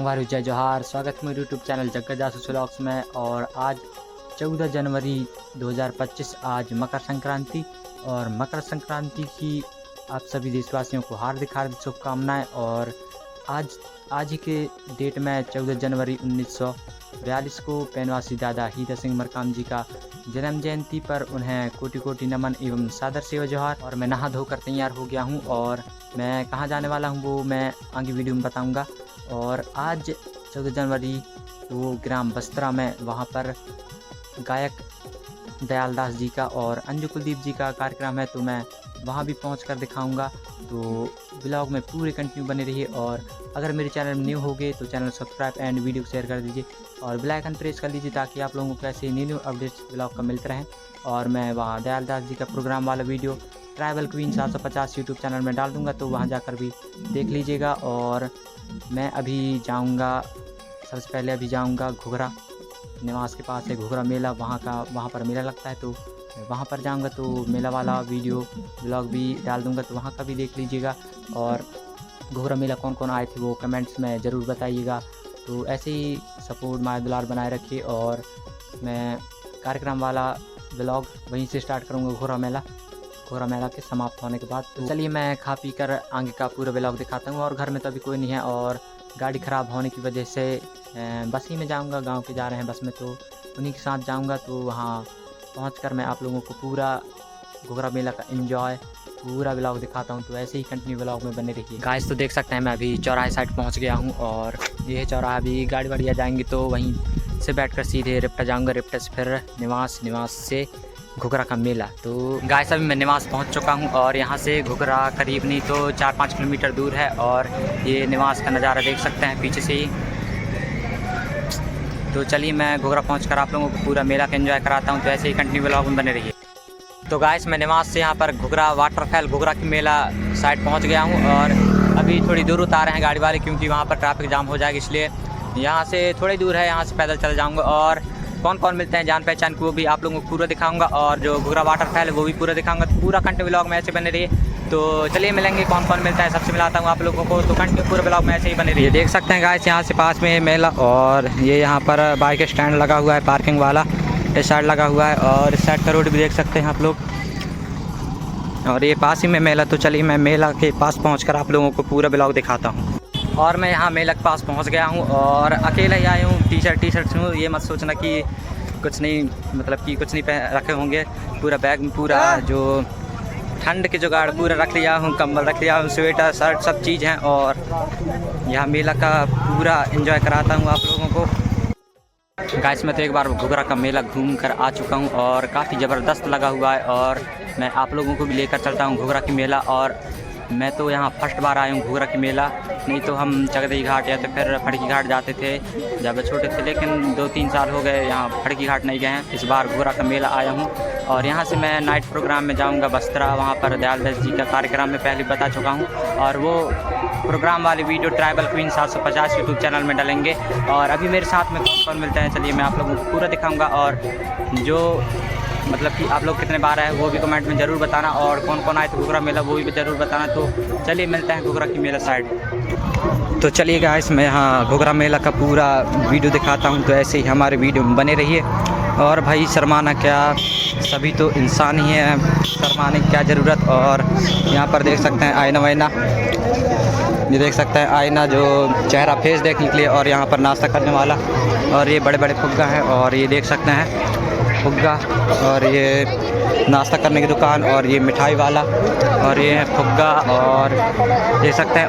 संग भाई जय जोहार। स्वागत है मेरे यूट्यूब चैनल जग्गा जासूस व्लॉग्स में। और आज 14 जनवरी 2025 आज मकर संक्रांति और मकर संक्रांति की आप सभी देशवासियों को हार्दिक हार्दिक शुभकामनाएं। और आज ही के डेट में 14 जनवरी 1942 को पैनवासी दादा हीरा सिंह मरकाम जी का जन्म जयंती पर उन्हें कोटि कोटि नमन एवं सादर सेवा जोहार। और मैं नहा धोकर तैयार हो गया हूं और मैं कहां जाने वाला हूं वो मैं आगे वीडियो में बताऊंगा। और आज 14 जनवरी वो ग्राम बस्तरा में वहां पर गायक दयाल दास जी का और अंजू कुलदीप जी का कार्यक्रम है, तो मैं वहां भी पहुंचकर दिखाऊंगा। तो ब्लॉग में पूरे कंटिन्यू बने रहिए। और अगर मेरे चैनल में न्यू हो गए तो चैनल सब्सक्राइब एंड वीडियो को शेयर कर दीजिए और बेल आइकन प्रेस कर लीजिए ताकि आप लोगों को ऐसे न्यू अपडेट्स ब्लॉग का मिलते रहें। और मैं वहाँ दयाल दास जी का प्रोग्राम वाला video tribal queen 750 YouTube channel में डाल दूँगा, तो वहाँ जाकर भी देख लीजिएगा। और मैं अभी जाऊँगा, सबसे पहले अभी जाऊँगा घुघरा निवास के पास है घुघरा मेला, वहाँ पर मेला लगता है, तो वहाँ पर जाऊँगा तो मेला वाला वीडियो ब्लॉग भी डाल दूँगा, तो वहाँ का भी देख लीजिएगा। और घुघरा मेला कौन कौन आए थे वो कमेंट्स में ज़रूर बताइएगा। तो ऐसे ही सपोर्ट माय दुलार बनाए रखिए। और मैं कार्यक्रम वाला ब्लॉग वहीं से स्टार्ट करूँगा घुघरा मेला के समाप्त होने के बाद। तो चलिए मैं खा पी कर आगे का पूरा ब्लॉग दिखाता हूँ। और घर में तो अभी कोई नहीं है और गाड़ी ख़राब होने की वजह से बस ही में जाऊँगा, गांव के जा रहे हैं बस में, तो उन्हीं के साथ जाऊँगा। तो वहाँ पहुँचकर मैं आप लोगों को पूरा घुघरा मेला का एंजॉय पूरा ब्लॉग दिखाता हूँ। तो ऐसे ही कंटिन्यू ब्लॉग में बने रहिए। गाइस तो देख सकते हैं मैं अभी चौराहे साइड पहुँच गया हूँ और ये चौराहा अभी गाड़ी वाड़ी आ जाएंगी तो वहीं से बैठकर सीधे रिप्टा जाऊँगा, रिप्टा से फिर निवास से घुघरा का मेला। तो गाइस अभी मैं निवास पहुंच चुका हूं और यहां से घुघरा करीब नहीं तो 4-5 किलोमीटर दूर है। और ये निवास का नज़ारा देख सकते हैं पीछे से ही। तो चलिए मैं घुघरा पहुंचकर आप लोगों को पूरा मेला का एंजॉय कराता हूं। तो ऐसे ही कंटिन्यू ब्लॉग में बने रहिए। तो गाइस मैं निवास से यहां पर घुघरा वाटरफॉल घुघरा की मेला साइड पहुँच गया हूँ और अभी थोड़ी दूर उतार रहे हैं गाड़ी वाले क्योंकि वहाँ पर ट्रैफिक जाम हो जाएगी, इसलिए यहाँ से थोड़ी दूर है, यहाँ से पैदल चल जाऊँगा। और कौन कौन मिलते हैं जान पहचान को वो भी आप लोगों को पूरा दिखाऊंगा और जो घुघरा वाटरफॉल है वो भी पूरा दिखाऊंगा। तो पूरा कंटिन्यू ब्लॉग में ऐसे बने रहिए। तो चलिए मिलेंगे कौन कौन मिलता है, सबसे मिलाता हूँ आप लोगों को। तो कंटिन्यू पूरे ब्लॉग में ऐसे ही बने रहिए। देख सकते हैं गाइस यहाँ से पास में मेला और ये यहाँ पर बाइक स्टैंड लगा हुआ है पार्किंग वाला, इस साइड लगा हुआ है और इस साइड का रोड भी देख सकते हैं आप लोग। और ये पास ही में मेला। तो चलिए मैं मेला के पास पहुँच कर आप लोगों को पूरा ब्लॉग दिखाता हूँ। और मैं यहाँ मेला के पास पहुँच गया हूँ और अकेला ही आया हूँ, टी शर्ट हूँ। ये मत सोचना कि कुछ नहीं, मतलब कि कुछ नहीं रखे होंगे। पूरा बैग में पूरा जो ठंड के जुगाड़ पूरा रख लिया हूँ, कंबल रख लिया हूँ, स्वेटर शर्ट सब चीज़ हैं। और यहाँ मेला का पूरा एंजॉय कराता हूँ आप लोगों को। गाइस मैं तो एक बार घुघरा का मेला घूम कर आ चुका हूँ और काफ़ी ज़बरदस्त लगा हुआ है। और मैं आप लोगों को भी लेकर चलता हूँ घुघरा की मेला। और मैं तो यहाँ फर्स्ट बार आया हूँ घुघरा की मेला, नहीं तो हम चगदई घाट या तो फिर फड़की घाट जाते थे जब छोटे थे, लेकिन 2-3 साल हो गए यहाँ फड़की घाट नहीं गए हैं। इस बार घुघरा का मेला आया हूँ और यहाँ से मैं नाइट प्रोग्राम में जाऊँगा बस्तरा, वहाँ पर दयाल दास जी का कार्यक्रम में पहले बता चुका हूँ। और वो प्रोग्राम वाली video tribal queen 750 YouTube channel में डालेंगे। और अभी मेरे साथ में कौन कौन मिलता है चलिए मैं आप लोगों को पूरा दिखाऊँगा। और जो मतलब कि आप लोग कितने बार आए वो भी कमेंट में ज़रूर बताना और कौन कौन आए थे घुघरा मेला वो भी ज़रूर बताना। तो चलिए मिलते हैं घुघरा की मेला साइड। तो चलिए गाइस मैं यहाँ घुघरा मेला का पूरा वीडियो दिखाता हूँ। तो ऐसे ही हमारे वीडियो में बने रहिए। और भाई शर्माना क्या, सभी तो इंसान ही हैं, शर्माने की क्या ज़रूरत। और यहाँ पर देख सकते हैं आईना वाइना, ये देख सकते हैं आईना जो चेहरा फेस देखने के लिए। और यहाँ पर नाश्ता करने वाला और ये बड़े बड़े फुग्गा हैं। और ये देख सकते हैं फुग्गा और ये नाश्ता करने की दुकान और ये मिठाई वाला और ये है फुग्गा और देख सकते हैं।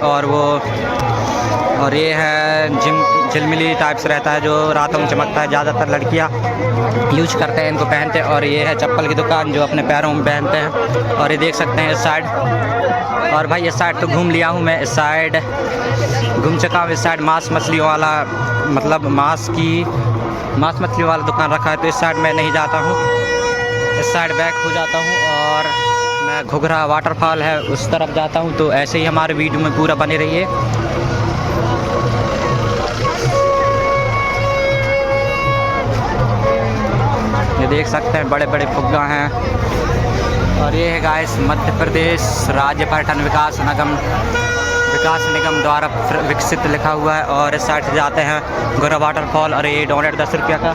और ये है झिलमिली टाइप्स रहता है जो रातों में चमकता है, ज़्यादातर लड़कियां यूज करते हैं, इनको पहनते हैं। और ये है चप्पल की दुकान जो अपने पैरों में पहनते हैं। और ये देख सकते हैं इस साइड। और भाई इस साइड तो घूम लिया हूँ मैं, इस साइड घूम चुका हूँ। इस साइड मांस मछलियों वाला, मतलब मांस मछली वाला दुकान रखा है, तो इस साइड मैं नहीं जाता हूँ, इस साइड बैक हो जाता हूँ। और मैं घुघरा वाटरफॉल है उस तरफ जाता हूँ। तो ऐसे ही हमारे वीडियो में पूरा बने रहिए। ये देख सकते हैं बड़े बड़े फुग्गा हैं। और ये है गाइस मध्य प्रदेश राज्य पर्यटन विकास विकास निगम द्वारा विकसित लिखा हुआ है। और इस साइड से जाते हैं घुघरा वाटरफॉल। और ये डोनेट 10 रुपये का।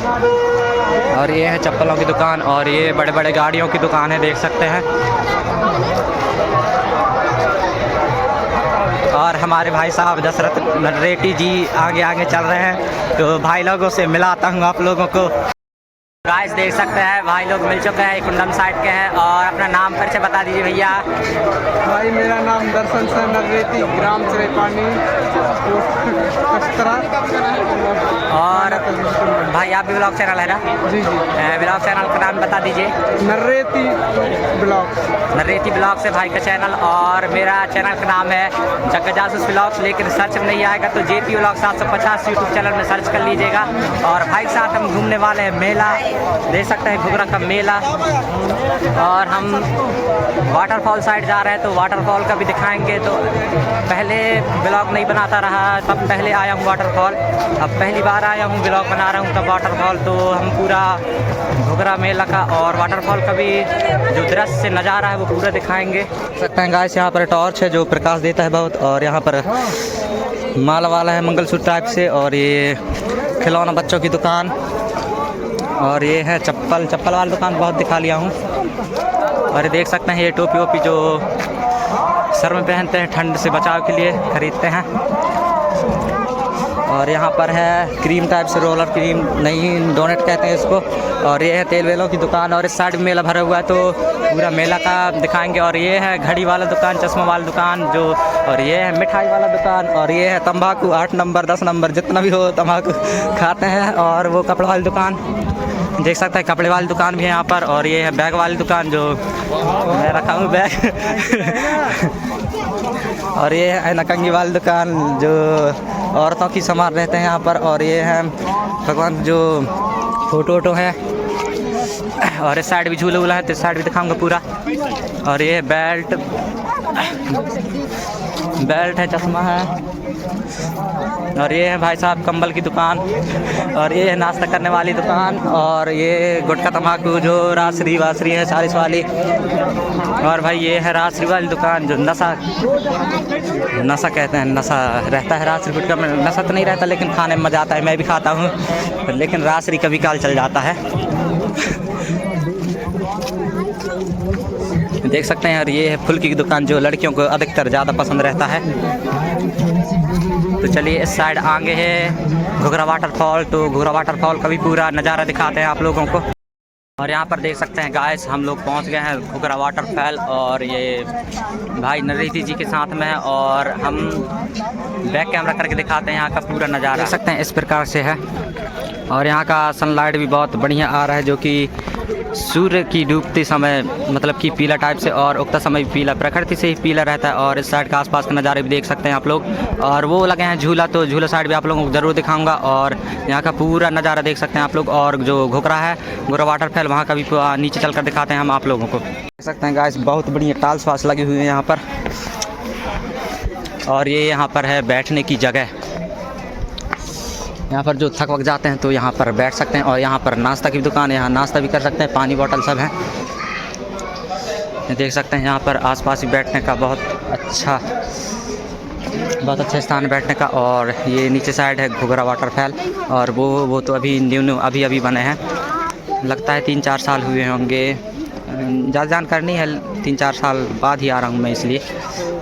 और ये है चप्पलों की दुकान और ये बड़े बड़े गाड़ियों की दुकान है, देख सकते हैं। और हमारे भाई साहब दशरथ नरेटी जी आगे आगे चल रहे हैं, तो भाई लोगों से मिलाता हूँ आप लोगों को। गाइस देख सकते हैं भाई लोग मिल चुके हैं, कुंडम साइड के हैं। और अपना नाम परिचय बता दीजिए भैया। भाई मेरा नाम दर्शन से नरेटी, ग्राम चरेपानी, और भाई आप भी ब्लॉग चैनल है ना? जी जी। ब्लॉग चैनल का नाम बता दीजिए। नरेटी ब्लॉग। नरेटी ब्लॉग से भाई का चैनल। और मेरा चैनल का नाम है जग्गा जासूस ब्लॉग्स, लेकिन सर्च में नहीं आएगा तो जेपी ब्लॉग 750 यूट्यूब चैनल में सर्च कर लीजिएगा। और भाई के साथ हम घूमने वाले हैं मेला, देख सकते हैं घुघरा का मेला। और हम वाटरफॉल साइड जा रहे हैं तो वाटरफॉल का भी दिखाएंगे। तो पहले ब्लॉग नहीं बनाता रहा, तब पहले आया हूँ वाटरफॉल, अब पहली बार आया हूँ ब्लॉग बना रहा हूँ तब वाटरफॉल। तो हम पूरा घुघरा मेला का और वाटरफॉल का भी जो दृश्य नज़ारा है वो पूरा दिखाएंगे। सकते हैं गाइस यहाँ पर टॉर्च है जो प्रकाश देता है बहुत। और यहाँ पर माला वाला है मंगलसूत्र टाइप से। और ये खिलौना बच्चों की दुकान। और ये है चप्पल वाली दुकान बहुत दिखा लिया हूँ। और ये देख सकते हैं ये टोपी वोपी जो सर में पहनते हैं ठंड से बचाव के लिए खरीदते हैं। और यहाँ पर है क्रीम टाइप से, रोलर क्रीम नहीं डोनेट कहते हैं इसको। और ये है तेल वेलों की दुकान। और इस साइड में मेला भरा हुआ है तो पूरा मेला का दिखाएंगे। और ये है घड़ी वाला दुकान, चश्मा वाला दुकान जो। और ये है मिठाई वाला दुकान। और ये है तंबाकू 8 नंबर 10 नंबर जितना भी हो तंबाकू खाते हैं। और वो कपड़े वाली दुकान देख सकते हैं, कपड़े वाली दुकान भी है यहाँ पर। और ये है बैग वाली दुकान जो मैं रखा हूँ बैग। और ये है नकंगी वाली दुकान जो औरतों की सामान रहते हैं यहाँ पर। और ये है भगवान जो फोटो वोटो है। और इस साइड भी झूले वूला है तो इस साइड भी दिखाऊंगा पूरा। और ये बेल्ट है, चश्मा है। और ये है भाई साहब कंबल की दुकान। और ये है नाश्ता करने वाली दुकान। और ये गुटखा तम्बाकू जो रासरी वासरी है 40 वाली। और भाई ये है रासरी वाली दुकान जो नशा कहते हैं, नशा रहता है रासरी गुटखा में। नशा तो नहीं रहता लेकिन खाने में मज़ा आता है, मैं भी खाता हूँ, लेकिन रासरी कभी काल चल जाता है। देख सकते हैं। और ये है फुल्की की दुकान जो लड़कियों को अधिकतर ज़्यादा पसंद रहता है। तो चलिए इस साइड आगे है घुघरा वाटरफॉल, तो घुघरा वाटरफॉल का भी पूरा नज़ारा दिखाते हैं आप लोगों को। और यहाँ पर देख सकते हैं गाइस हम लोग पहुँच गए हैं घुघरा वाटरफॉल। और ये भाई नरेटी जी के साथ में है। और हम बैक कैमरा करके दिखाते हैं यहाँ का पूरा नज़ारा, देख सकते हैं इस प्रकार से है। और यहाँ का सनलाइट भी बहुत बढ़िया आ रहा है जो कि सूर्य की डूबते समय मतलब कि पीला टाइप से, और उगता समय भी पीला, प्रकृति से ही पीला रहता है। और इस साइड का आसपास के नज़ारे भी देख सकते हैं आप लोग। और वो लगे हैं झूला, तो झूला साइड भी आप लोगों को ज़रूर दिखाऊंगा। और यहाँ का पूरा नज़ारा देख सकते हैं आप लोग। और जो घुघरा है घुघरा वाटरफॉल वहाँ का भी नीचे चल कर दिखाते हैं हम आप लोगों को। देख सकते हैं गाइस बहुत बढ़िया टाइल्स वाल्स लगी हुई है यहाँ पर। और ये यहाँ पर है बैठने की जगह, यहाँ पर जो थक वक जाते हैं तो यहाँ पर बैठ सकते हैं। और यहाँ पर नाश्ता की दुकान है, यहाँ नाश्ता भी कर सकते हैं, पानी बोतल सब है, देख सकते हैं। यहाँ पर आसपास भी बैठने का बहुत अच्छा स्थान है बैठने का। और ये नीचे साइड है घुघरा वाटरफॉल। और वो तो अभी न्यू अभी बने हैं, लगता है 3-4 साल हुए होंगे, ज़्यादा जानकारी नहीं है, 3-4 साल बाद ही आ रहा हूँ मैं इसलिए।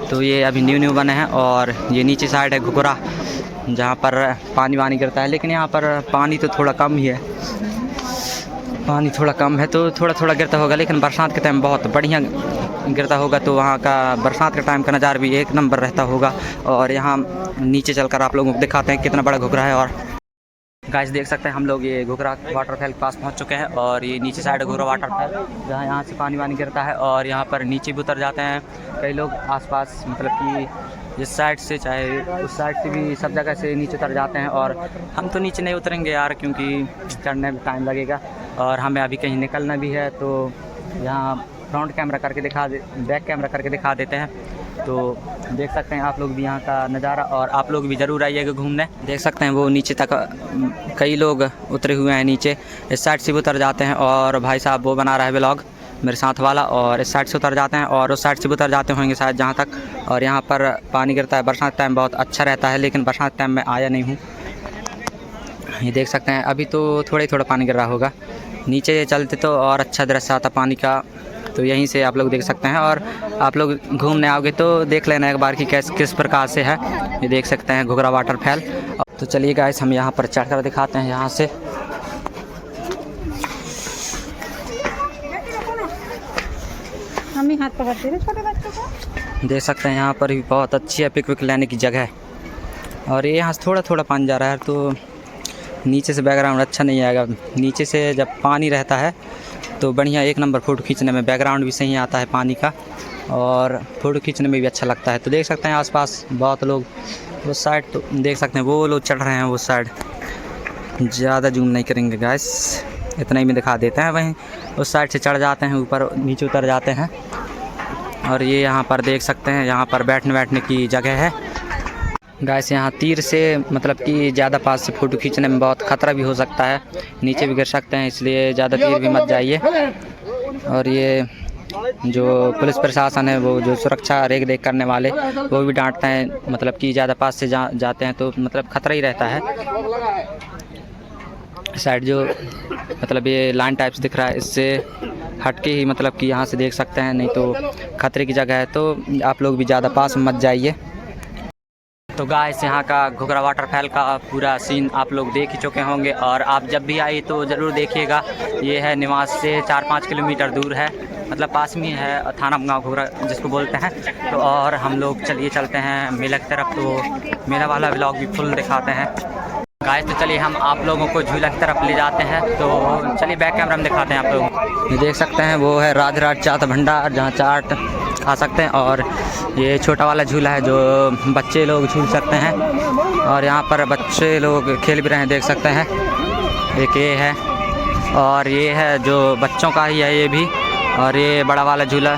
तो ये अभी न्यू बने हैं। और ये नीचे साइड है घुघरा जहाँ पर पानी वानी गिरता है, लेकिन यहाँ पर पानी तो थोड़ा कम ही है, पानी थोड़ा कम है तो थोड़ा गिरता होगा, लेकिन बरसात के टाइम बहुत बढ़िया गिरता होगा। तो वहाँ का बरसात के टाइम का नज़ारा भी एक नंबर रहता होगा। और यहाँ नीचे चलकर आप लोगों को दिखाते हैं कितना बड़ा घुघरा है। और गाइस देख सकते हैं हम लोग ये घुघरा वाटरफॉल के पास पहुँच चुके हैं। और ये नीचे साइड घुघरा वाटरफॉल जहाँ यहाँ से पानी वानी गिरता है। और यहाँ पर नीचे भी उतर जाते हैं कई लोग आसपास, मतलब कि इस साइड से चाहे उस साइड से भी सब जगह से नीचे उतर जाते हैं। और हम तो नीचे नहीं उतरेंगे यार, क्योंकि चढ़ने में टाइम लगेगा और हमें अभी कहीं निकलना भी है। तो यहाँ फ्रंट कैमरा करके बैक कैमरा करके दिखा देते हैं। तो देख सकते हैं आप लोग भी यहाँ का नज़ारा। और आप लोग भी ज़रूर आइएगा घूमने। देख सकते हैं वो नीचे तक कई लोग उतरे हुए हैं नीचे, इस साइड से भी उतर जाते हैं। और भाई साहब वो बना रहा है व्लॉग, मेरे साथ वाला, और इस साइड से उतर जाते हैं और उस साइड से भी उतर जाते होंगे शायद जहाँ तक। और यहाँ पर पानी गिरता है, बरसात टाइम बहुत अच्छा रहता है, लेकिन बरसात टाइम में आया नहीं हूँ। ये देख सकते हैं, अभी तो थोड़ा पानी गिर रहा होगा, नीचे चलते तो और अच्छा दृश्य आता पानी का। तो यहीं से आप लोग देख सकते हैं, और आप लोग घूमने आओगे तो देख लेना एक बार कि किस प्रकार से है। ये देख सकते हैं घुघरा वाटरफॉल। तो चलिए गाइस, हम यहाँ पर चढ़कर दिखाते हैं यहाँ से। हम ही हाथ पकड़ते हैं छोटे बच्चों को। देख सकते हैं यहाँ पर भी बहुत अच्छी है पिक लेने की जगह है। और ये यहाँ से थोड़ा पानी जा रहा है, तो नीचे से बैकग्राउंड अच्छा नहीं आएगा। नीचे से जब पानी रहता है तो बढ़िया एक नंबर फ़ोटो खींचने में, बैकग्राउंड भी सही आता है पानी का, और फ़ोटो खींचने में भी अच्छा लगता है। तो देख सकते हैं आसपास बहुत लोग उस साइड, तो देख सकते हैं वो लोग चढ़ रहे हैं उस साइड। ज़्यादा जूम नहीं करेंगे गाइस, इतना ही में दिखा देते हैं। वहीं उस साइड से चढ़ जाते हैं, ऊपर नीचे उतर जाते हैं। और ये यहाँ पर देख सकते हैं, यहाँ पर बैठने की जगह है गाइस। यहाँ तीर से मतलब कि ज़्यादा पास से फ़ोटो खींचने में बहुत ख़तरा भी हो सकता है, नीचे भी गिर सकते हैं, इसलिए ज़्यादा तीर भी मत जाइए। और ये जो पुलिस प्रशासन है, वो जो सुरक्षा देख करने वाले, वो भी डांटते हैं, मतलब कि ज़्यादा पास से जाते हैं तो मतलब ख़तरा ही रहता है। साइड जो मतलब ये लाइन टाइप्स दिख रहा है, इससे हट के ही मतलब कि यहाँ से देख सकते हैं, नहीं तो खतरे की जगह है, तो आप लोग भी ज़्यादा पास मत जाइए। तो गाइस, यहाँ का घुघरा वाटरफॉल का पूरा सीन आप लोग देख ही चुके होंगे, और आप जब भी आए तो ज़रूर देखिएगा। ये है निवास से 4-5 किलोमीटर दूर है, मतलब पास में है, थाना गाँव घुघरा जिसको बोलते हैं। तो और हम लोग चलिए चलते हैं मेला की तरफ, तो मेला वाला व्लॉग भी फुल दिखाते हैं गाइस। तो चलिए हम आप लोगों को झूला की तरफ ले जाते हैं, तो चलिए बैक कैमरा में दिखाते हैं आप लोगों को। ये देख सकते हैं वो है राजराज चाट भंडार, जहाँ चाट खा सकते हैं। और ये छोटा वाला झूला है जो बच्चे लोग झूल सकते हैं, और यहाँ पर बच्चे लोग खेल भी रहे हैं, देख सकते हैं। एक ये है, और ये है जो बच्चों का ही है ये भी। और ये बड़ा वाला झूला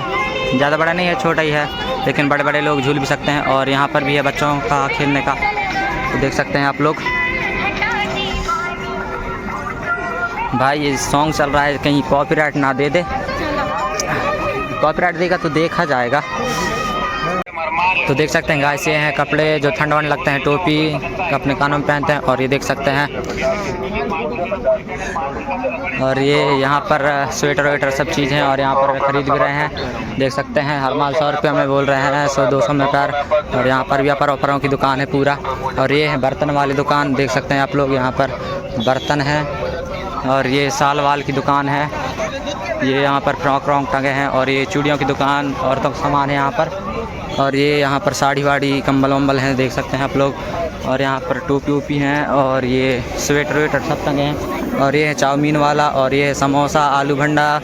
ज़्यादा बड़ा नहीं है, छोटा ही है, लेकिन बड़े लोग झूल भी सकते हैं। और यहाँ पर भी है बच्चों का खेलने का, तो देख सकते हैं आप लोग। भाई ये सॉन्ग चल रहा है, कहीं कॉपीराइट ना दे दे, कॉपीराइट देगा तो देखा जाएगा। तो देख सकते हैं गाइस, ये हैं कपड़े जो ठंड वंड लगते हैं, टोपी अपने कानों में पहनते हैं। और ये देख सकते हैं, और ये यहाँ पर स्वेटर वेटर सब चीज़ हैं, और यहाँ पर ख़रीद भी रहे हैं, देख सकते हैं। हर माल 100 रुपये में बोल रहे हैं, 100-200 में पर। और यहाँ पर भी अपर की दुकान है पूरा। और ये है बर्तन वाली दुकान, देख सकते हैं आप लोग, यहाँ पर बर्तन है। और ये साल वाल की दुकान है, ये यहाँ पर फ्रॉक टंगे हैं। और ये चूड़ियों की दुकान, औरतों का सामान है यहाँ पर। और ये यहाँ पर साड़ी वाड़ी कंबल वम्बल हैं, देख सकते हैं आप लोग। और यहाँ पर टोपी वोपी हैं, और ये स्वेटर वेटर सब टंगे हैं। और ये है चाउमीन वाला, और ये है समोसा आलू भंडा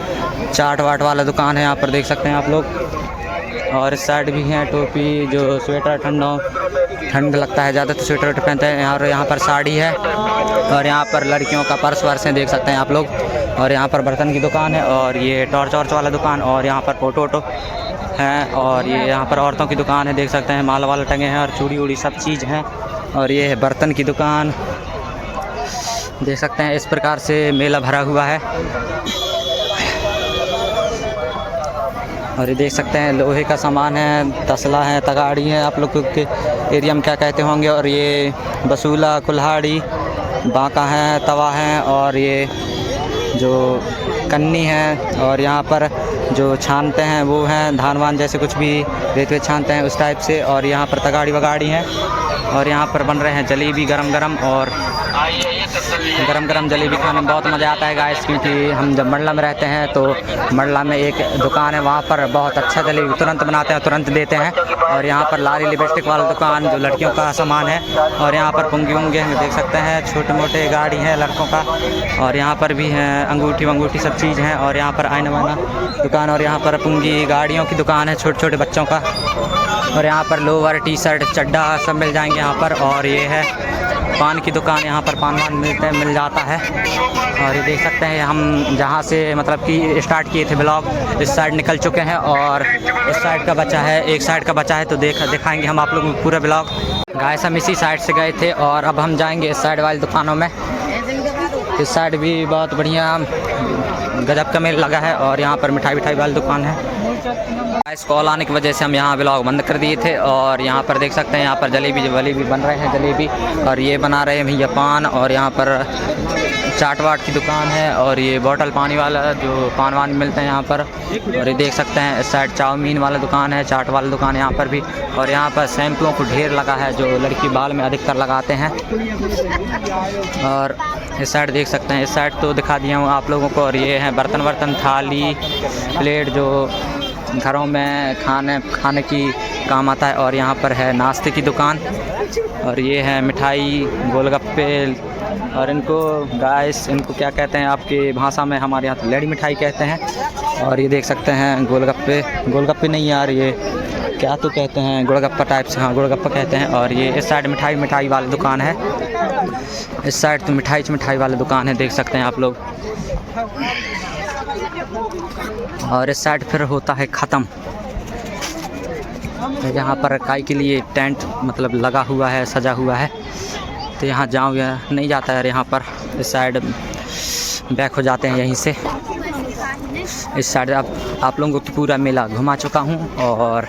चाट वाट वाला दुकान है, यहाँ पर देख सकते हैं आप लोग। और इस साइड भी हैं टोपी, जो स्वेटर ठंड लगता है ज़्यादा तो स्वेटर वेटर पहनते हैं। और यहाँ पर साड़ी है, और यहाँ पर लड़कियों का पर्स वर्स हैं, देख सकते हैं आप लोग। और यहाँ पर बर्तन की दुकान है, और ये टॉर्च वॉर्च वाला दुकान, और यहाँ पर फोटो वोटो हैं। और ये यहाँ पर औरतों की दुकान है, देख सकते हैं, माल वाला टंगे हैं, और चूड़ी उड़ी सब चीज़ हैं। और ये है बर्तन की दुकान, देख सकते हैं। इस प्रकार से मेला भरा हुआ है। और ये देख सकते हैं लोहे का सामान है, तसला है, तगाड़ी है, आप लोग के एरिया में क्या कहते होंगे। और ये बसूला, कुल्हाड़ी, बांका है, तवा है, और ये जो कन्नी है। और यहाँ पर जो छानते हैं वो हैं धान वान जैसे कुछ भी रेत वेत छानते हैं उस टाइप से। और यहाँ पर तगाड़ी वगाड़ी हैं। और यहाँ पर बन रहे हैं जलेबी गरम गरम, और गरम गरम जलेबी खाने में बहुत मज़ा आता है गाइस, क्योंकि हम जब मंडला में रहते हैं तो मंडला में एक दुकान है, वहाँ पर बहुत अच्छा जलेबी तुरंत बनाते हैं, तुरंत देते हैं। और यहाँ पर लारी लिपस्टिक वाला दुकान जो लड़कियों का सामान है। और यहाँ पर पुंगी वंगी देख सकते हैं, छोटे मोटे गाड़ी है लड़कों का। और यहाँ पर भी हैं अंगूठी वंगूठी सब चीज़ हैं। और यहाँ पर आईना वाना दुकान, और यहाँ पर पुंगी गाड़ियों की दुकान है, छोटे छोटे बच्चों का। और यहाँ पर लोअर टी शर्ट चड्डा सब मिल जाएंगे यहाँ पर। और ये है पान की दुकान, यहाँ पर पान वान मिल जाता है। और ये देख सकते हैं हम जहाँ से मतलब कि स्टार्ट किए थे ब्लॉग, इस साइड निकल चुके हैं, और इस साइड का बचा है, एक साइड का बचा है, तो दिखाएंगे हम आप लोगों को पूरा ब्लॉग। गाइस हम इसी साइड से गए थे, और अब हम जाएंगे इस साइड वाली दुकानों में। इस साइड भी बहुत बढ़िया गजब का मेला लगा है और यहाँ पर मिठाई वाली दुकान है। इस कॉल आने की वजह से हम यहाँ व्लॉग बंद कर दिए थे और यहाँ पर देख सकते हैं यहाँ पर जलेबी बन रहे हैं जलेबी, और ये बना रहे हैं भैया पान, और यहाँ पर चाट वाट की दुकान है और ये बॉटल पानी वाला जो पान वान मिलते हैं यहाँ पर। और ये देख सकते हैं इस साइड चाउमीन वाला दुकान है, चाट वाला दुकान है यहाँ पर भी, और यहाँ पर शैम्पुओं को ढेर लगा है जो लड़की बाल में अधिकतर लगाते हैं। और इस साइड देख सकते हैं, इस साइड तो दिखा दिया हूँ आप लोगों को। और ये है बर्तन थाली प्लेट जो घरों में खाने की काम आता है। और यहाँ पर है नाश्ते की दुकान, और ये है मिठाई गोलगप्पे, और इनको इनको क्या कहते हैं आपकी भाषा में, हमारे यहाँ तो लेडी मिठाई कहते हैं। और ये देख सकते हैं गोलगप्पे नहीं यार, ये क्या तो कहते हैं, गोलगप्पा टाइप से, हाँ गोलगप्पा कहते हैं। और ये इस साइड मिठाई वाली दुकान है, इस साइड तो मिठाई वाली दुकान है, देख सकते हैं आप लोग। और इस साइड फिर होता है ख़त्म। यहाँ पर काई के लिए टेंट मतलब लगा हुआ है, सजा हुआ है, तो यहाँ जाऊँ या नहीं जाता है। यहाँ पर इस साइड बैक हो जाते हैं यहीं से। इस साइड आप लोगों को तो पूरा मेला घुमा चुका हूँ, और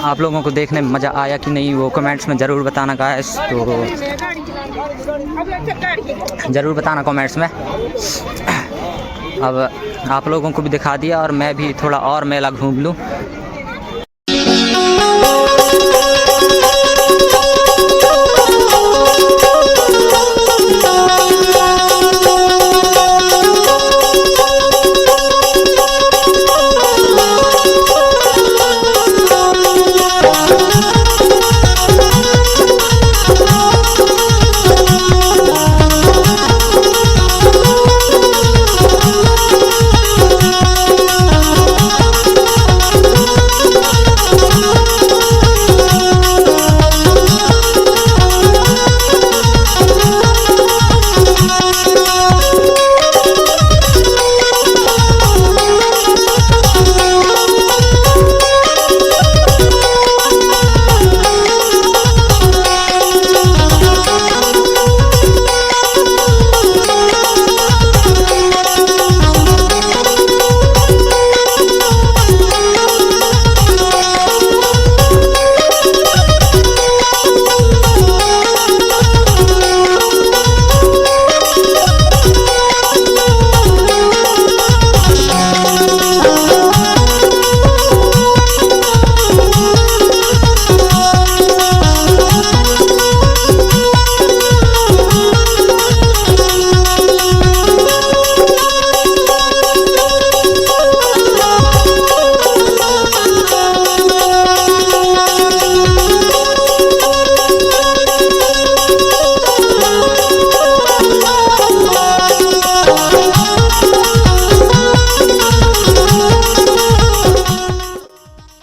आप लोगों को देखने में मज़ा आया कि नहीं वो कमेंट्स में ज़रूर बताना गाइस, तो ज़रूर बताना कमेंट्स में। अब आप लोगों को भी दिखा दिया और मैं भी थोड़ा और मेला घूम लूँ।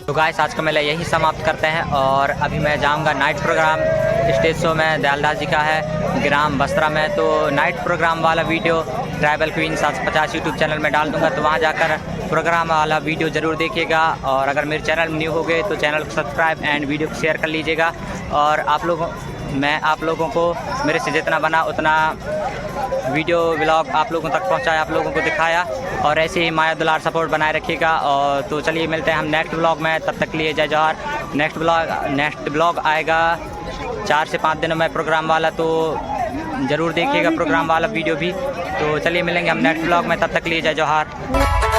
तो गाइस आज का मेला यही समाप्त करते हैं, और अभी मैं जाऊंगा नाइट प्रोग्राम स्टेज शो में, दयालदास जी का है ग्राम बस्तरा में। तो नाइट प्रोग्राम वाला video tribal queen 750 YouTube channel में डाल दूंगा, तो वहां जाकर प्रोग्राम वाला वीडियो ज़रूर देखिएगा। और अगर मेरे चैनल में न्यू हो गए तो चैनल को सब्सक्राइब एंड वीडियो को शेयर कर लीजिएगा। और मैं आप लोगों को मेरे से जितना बना उतना वीडियो व्लॉग आप लोगों तक पहुंचाया, आप लोगों को दिखाया, और ऐसे ही माया दुलार सपोर्ट बनाए रखिएगा। और तो चलिए मिलते हैं हम नेक्स्ट व्लॉग में, तब तक के लिए जय जोहार। नेक्स्ट व्लॉग आएगा 4 से 5 दिनों में प्रोग्राम वाला, तो ज़रूर देखिएगा प्रोग्राम वाला वीडियो भी। तो चलिए मिलेंगे हम नेक्स्ट व्लॉग में, तब तक के लिए जय जोहार।